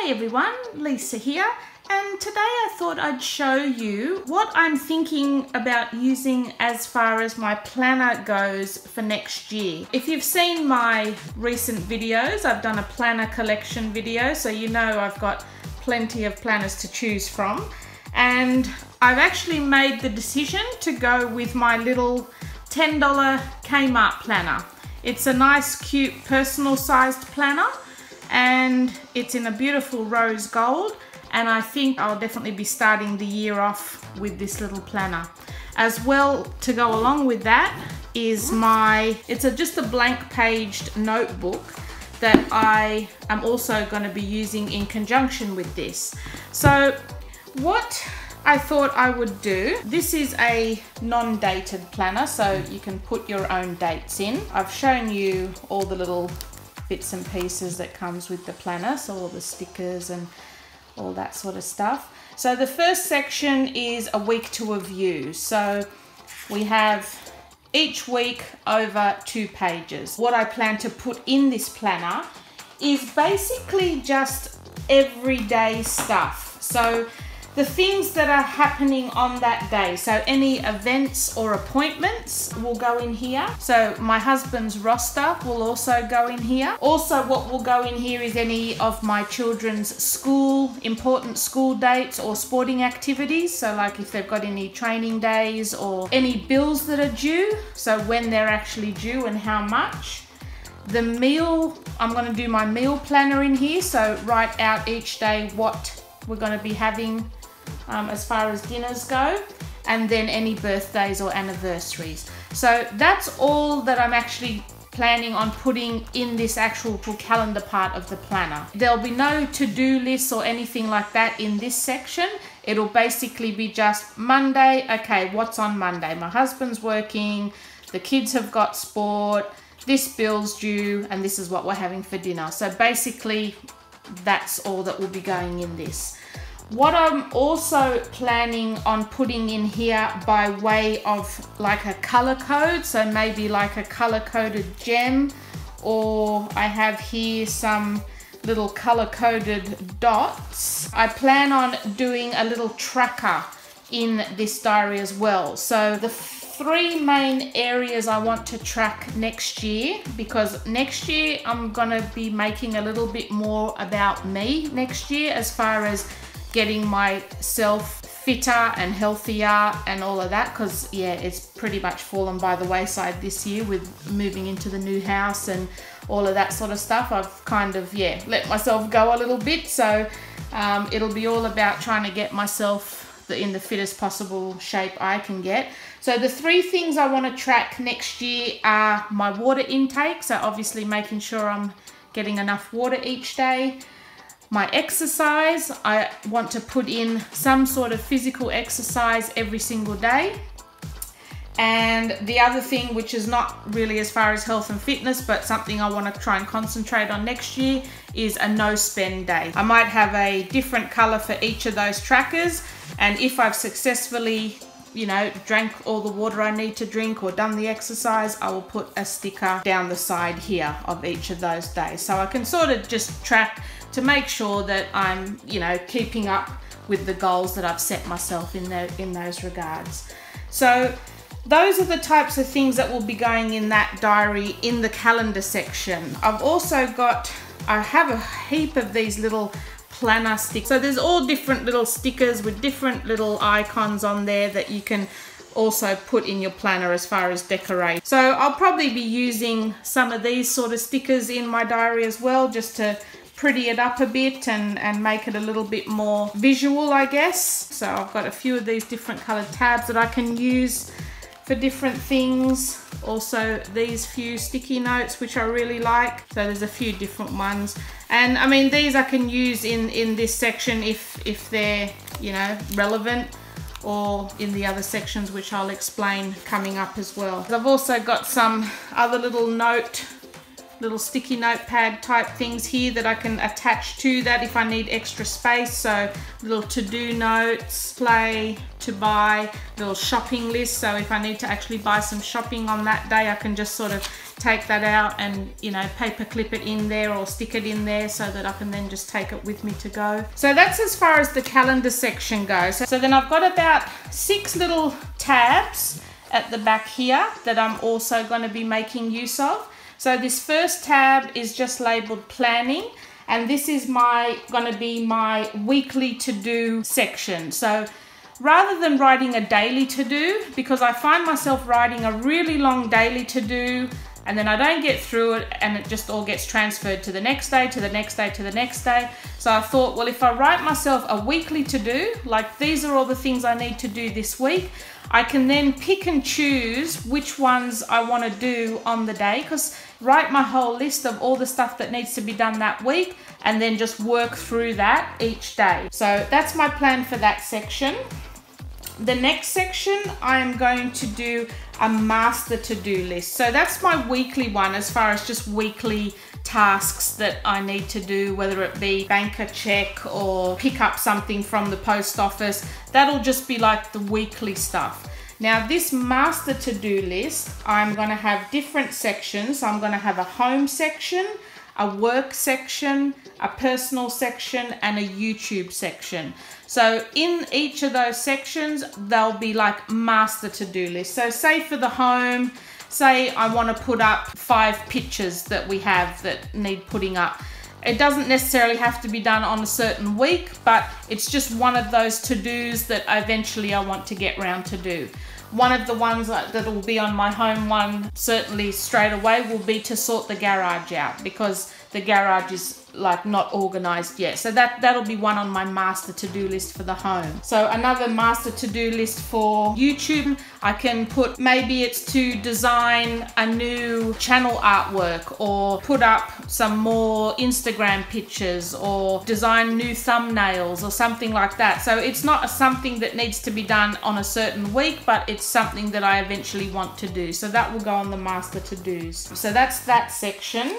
Hey everyone, Lisa here, and today I thought I'd show you what I'm thinking about using as far as my planner goes for next year. If you've seen my recent videos, I've done a planner collection video, so you know I've got plenty of planners to choose from, and I've actually made the decision to go with my little $10 Kmart planner. It's a nice, cute, personal sized planner, and it's in a beautiful rose gold, and I think I'll definitely be starting the year off with this little planner. As well, to go along with that is just a blank paged notebook that I am also going to be using in conjunction with this. So what I thought I would do, this is a non-dated planner, so you can put your own dates in. I've shown you all the little bits and pieces that comes with the planner, so all the stickers and all that sort of stuff. So the first section is a week to review. So we have each week over 2 pages. What I plan to put in this planner is basically just everyday stuff. So the things that are happening on that day. So any events or appointments will go in here. So my husband's roster will also go in here. Also what will go in here is any of my children's important school dates or sporting activities. So like if they've got any training days or any bills that are due. So when they're actually due and how much. The meal, I'm going to do my meal planner in here. So write out each day what we're going to be having as far as dinners go, and then any birthdays or anniversaries. So that's all that I'm actually planning on putting in this actual calendar part of the planner. There'll be no to-do lists or anything like that in this section. It'll basically be just Monday, okay, what's on Monday? My husband's working, the kids have got sport, this bill's due, and this is what we're having for dinner. So basically that's all that will be going in this. What I'm also planning on putting in here by way of like a color code, so maybe like a color coded gem, or I have here some little color coded dots. I plan on doing a little tracker in this diary as well. So the 3 main areas I want to track next year, because next year I'm gonna be making a little bit more about me next year as far as getting myself fitter and healthier and all of that, because yeah, it's pretty much fallen by the wayside this year with moving into the new house and all of that sort of stuff. I've kind of let myself go a little bit, so it'll be all about trying to get myself in the fittest possible shape I can get. So the 3 things I want to track next year are my water intake, so obviously making sure I'm getting enough water each day. My exercise, I want to put in some sort of physical exercise every single day. And the other thing, which is not really as far as health and fitness, but something I want to try and concentrate on next year, is a no spend day. I might have a different color for each of those trackers, and if I've successfully drank all the water I need to drink or done the exercise, I will put a sticker down the side here of each of those days. So I can sort of just track to make sure that I'm, keeping up with the goals that I've set myself in those regards. So those are the types of things that will be going in that diary in the calendar section. I've also I have a heap of these little planner stickers. So there's all different little stickers with different little icons on there that you can also put in your planner as far as decorate. So I'll probably be using some of these sort of stickers in my diary as well, just to pretty it up a bit and make it a little bit more visual, I guess. So I've got a few of these different colored tabs that I can use for different things. Also these few sticky notes, which I really like. So there's a few different ones. And I mean, these I can use in this section if they're, relevant, or in the other sections, which I'll explain coming up as well. I've also got some other little little sticky notepad type things here that I can attach to that if I need extra space. So little to-do notes, play, to buy, little shopping list. So if I need to actually buy some shopping on that day, I can just sort of take that out and, you know, paper clip it in there or stick it in there so that I can then just take it with me to go. So that's as far as the calendar section goes. So then I've got about 6 little tabs at the back here that I'm also going to be making use of. So this first tab is just labeled planning, and this is going to be my weekly to-do section. So rather than writing a daily to-do, because I find myself writing a really long daily to-do and then I don't get through it and it just all gets transferred to the next day, to the next day, to the next day. So I thought, well, if I write myself a weekly to-do, like these are all the things I need to do this week, I can then pick and choose which ones I want to do on the day, because write my whole list of all the stuff that needs to be done that week and then just work through that each day. So that's my plan for that section. The next section, I'm going to do a master to-do list. So that's my weekly one as far as just weekly tasks that I need to do, whether it be bank a check or pick up something from the post office. That'll just be like the weekly stuff. Now this master to-do list, I'm going to have different sections. I'm going to have a home section, a work section, a personal section, and a YouTube section. So in each of those sections, they'll be like master to-do lists. So say for the home, say I want to put up 5 pictures that we have that need putting up. It doesn't necessarily have to be done on a certain week, but it's just one of those to-dos that eventually I want to get round to do. One of the ones that will be on my home one certainly straight away will be to sort the garage out, because the garage is like not organized yet. So that'll be one on my master to-do list for the home. So another master to-do list for YouTube, I can put, maybe it's to design a new channel artwork, or put up some more Instagram pictures, or design new thumbnails or something like that. So it's not something that needs to be done on a certain week, but it's something that I eventually want to do. So that will go on the master to-dos. So that's that section.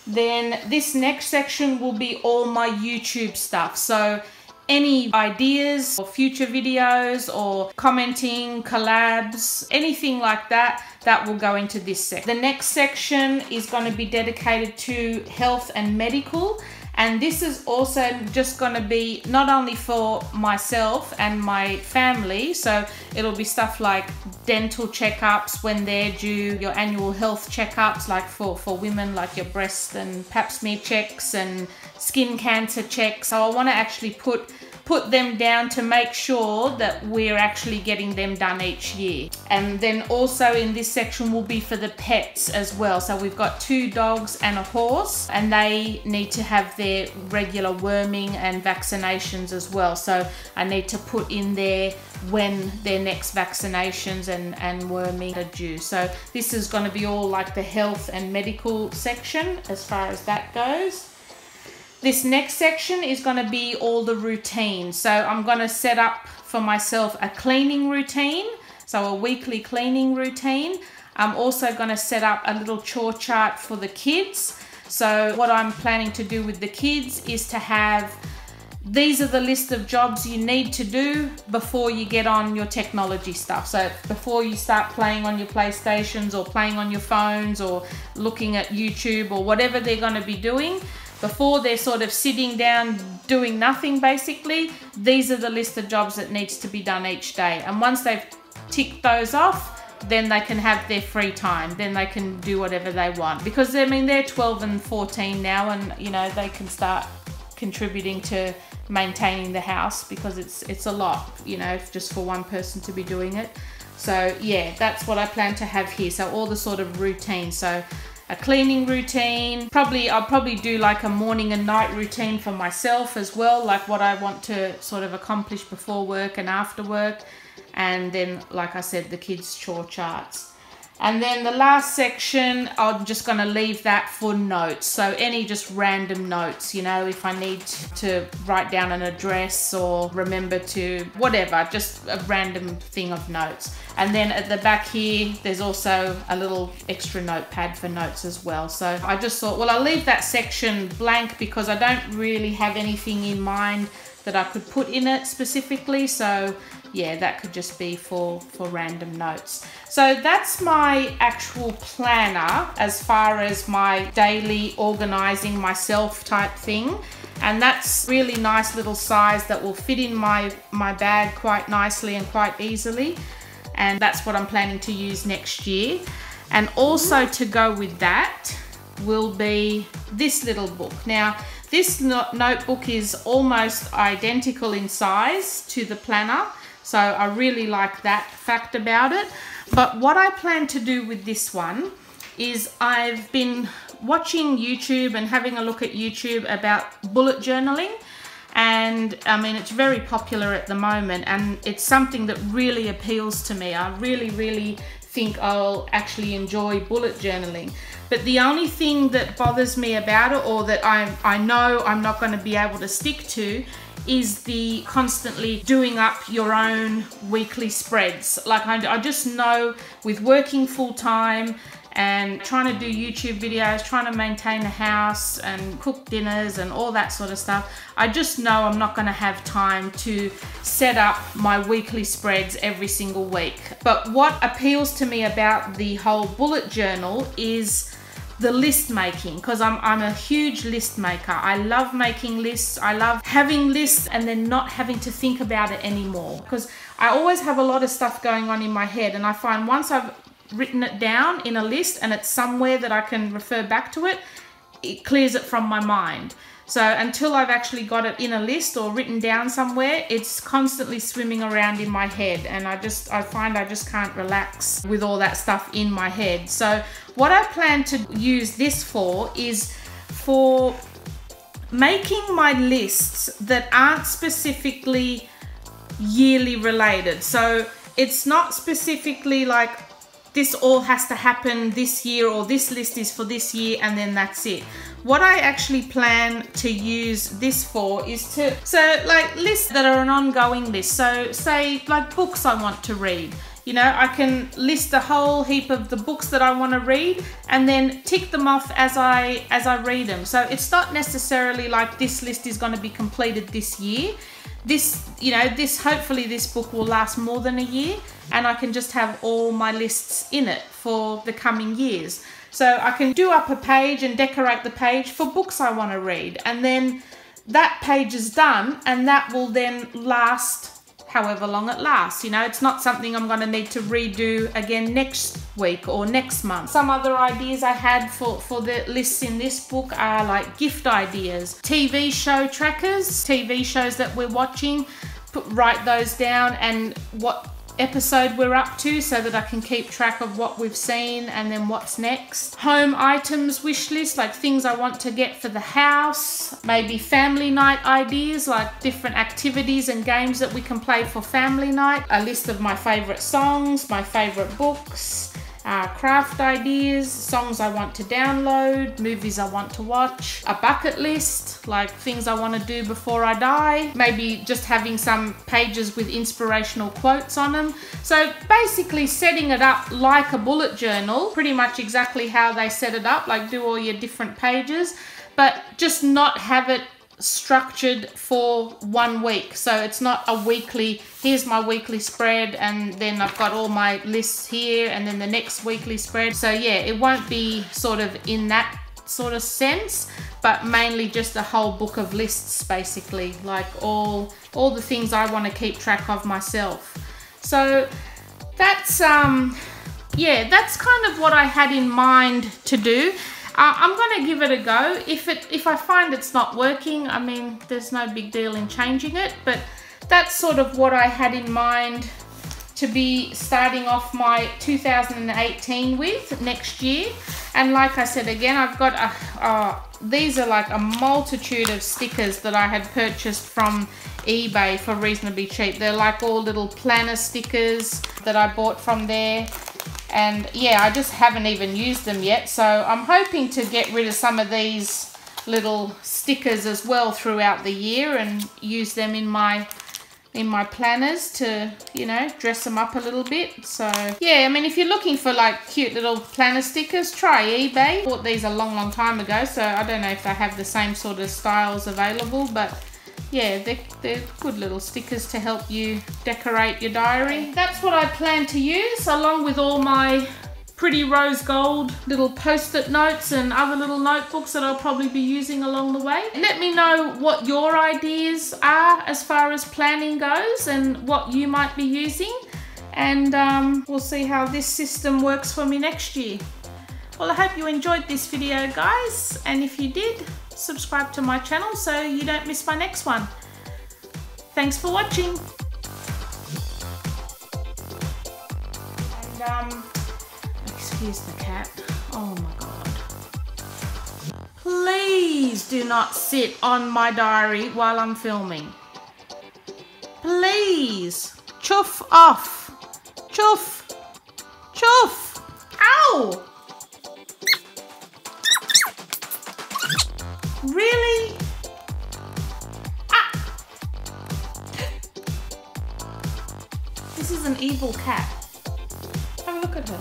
Then this next section will be all my YouTube stuff. So any ideas or future videos or commenting, collabs, anything like that, that will go into this section. The next section is going to be dedicated to health and medical. And this is also just going to be not only for myself and my family, so it'll be stuff like dental checkups when they're due, your annual health checkups, like for women, like your breast and pap smear checks and skin cancer checks. So I want to actually put them down to make sure that we're actually getting them done each year. And then also in this section will be for the pets as well. So we've got 2 dogs and a horse, and they need to have their regular worming and vaccinations as well. So I need to put in there when their next vaccinations and worming are due. So this is going to be all like the health and medical section as far as that goes. This next section is going to be all the routines. So I'm going to set up for myself a cleaning routine, so a weekly cleaning routine. I'm also going to set up a little chore chart for the kids. So what I'm planning to do with the kids is to have, these are the list of jobs you need to do before you get on your technology stuff. So before you start playing on your PlayStations or playing on your phones or looking at YouTube or whatever they're going to be doing, before they're sort of sitting down doing nothing basically, these are the list of jobs that needs to be done each day. And once they've ticked those off, then they can have their free time. Then they can do whatever they want. Because I mean, they're 12 and 14 now, and you know, they can start contributing to maintaining the house, because it's a lot, you know, just for one person to be doing it. So yeah, that's what I plan to have here. So all the sort of routines. So a cleaning routine, I'll probably do like a morning and night routine for myself as well, like what I want to sort of accomplish before work and after work. And then, like I said, the kids' chore charts. And then the last section, I'm just going to leave that for notes. So any just random notes, you know, if I need to write down an address or remember to whatever, just a random thing of notes. And then at the back here, there's also a little extra notepad for notes as well. So I just thought, well, I'll leave that section blank because I don't really have anything in mind that I could put in it specifically. So yeah, that could just be for random notes. So that's my actual planner as far as my daily organizing myself type thing. And that's really nice little size that will fit in my bag quite nicely and quite easily. And that's what I'm planning to use next year. And also to go with that will be this little book. Now, this notebook is almost identical in size to the planner. So I really like that fact about it. But what I plan to do with this one is I've been watching YouTube and having a look at YouTube about bullet journaling. And I mean, it's very popular at the moment and it's something that really appeals to me. I really think I'll actually enjoy bullet journaling. But the only thing that bothers me about it, or that I know I'm not going to be able to stick to, is the constantly doing up your own weekly spreads. Like I just know with working full time and trying to do YouTube videos, trying to maintain the house and cook dinners and all that sort of stuff, I just know I'm not going to have time to set up my weekly spreads every single week. But what appeals to me about the whole bullet journal is the list making, because I'm a huge list maker. I love making lists. I love having lists and then not having to think about it anymore, because I always have a lot of stuff going on in my head, and I find once I've written it down in a list and it's somewhere that I can refer back to it, it clears it from my mind. So until I've actually got it in a list or written down somewhere, it's constantly swimming around in my head, and I find I just can't relax with all that stuff in my head. So what I plan to use this for is for making my lists that aren't specifically yearly related. So it's not specifically like this all has to happen this year, or this list is for this year and then that's it. What I actually plan to use this for is so like lists that are an ongoing list. So say like books I want to read. You know, I can list a whole heap of the books that I want to read and then tick them off as I read them. So it's not necessarily like this list is going to be completed this year. Hopefully this book will last more than a year, and I can just have all my lists in it for the coming years. So I can do up a page and decorate the page for books I want to read, and then that page is done, and that will then last however long it lasts. You know, it's not something I'm going to need to redo again next week or next month. Some other ideas I had for the lists in this book are like gift ideas, TV show trackers, TV shows that we're watching, write those down and what episode we're up to so that I can keep track of what we've seen and then what's next. Home items wish list, like things I want to get for the house. Maybe family night ideas, like different activities and games that we can play for family night. A list of my favorite songs, my favorite books, craft ideas, songs I want to download, movies I want to watch, a bucket list, like things I want to do before I die, maybe just having some pages with inspirational quotes on them. So basically setting it up like a bullet journal, pretty much exactly how they set it up, like do all your different pages, but just not have it structured for 1 week. So it's not a weekly, here's my weekly spread and then I've got all my lists here and then the next weekly spread. So yeah, it won't be sort of in that sort of sense, but mainly just a whole book of lists, basically, like all the things I want to keep track of myself. So that's yeah, that's kind of what I had in mind to do. I'm going to give it a go. If I find it's not working, I mean, there's no big deal in changing it, but that's sort of what I had in mind to be starting off my 2018 with next year. And like I said again, I've got these are like a multitude of stickers that I had purchased from eBay for reasonably cheap. They're like all little planner stickers that I bought from there. And yeah, I just haven't even used them yet. So I'm hoping to get rid of some of these little stickers as well throughout the year and use them in my planners to, you know, dress them up a little bit. So yeah, I mean, if you're looking for like cute little planner stickers, try eBay. I bought these a long time ago, so I don't know if they have the same sort of styles available, but yeah, they're good little stickers to help you decorate your diary. That's what I plan to use, along with all my pretty rose gold little post-it notes and other little notebooks that I'll probably be using along the way. Let me know what your ideas are as far as planning goes and what you might be using, and we'll see how this system works for me next year. Well, I hope you enjoyed this video, guys, and if you did, subscribe to my channel so you don't miss my next one. Thanks for watching. And excuse the cat. Oh my god. Please do not sit on my diary while I'm filming. Please. Chuff off. Chuff. Chuff. Ow! Really? Ah! This is an evil cat. Have a look at her.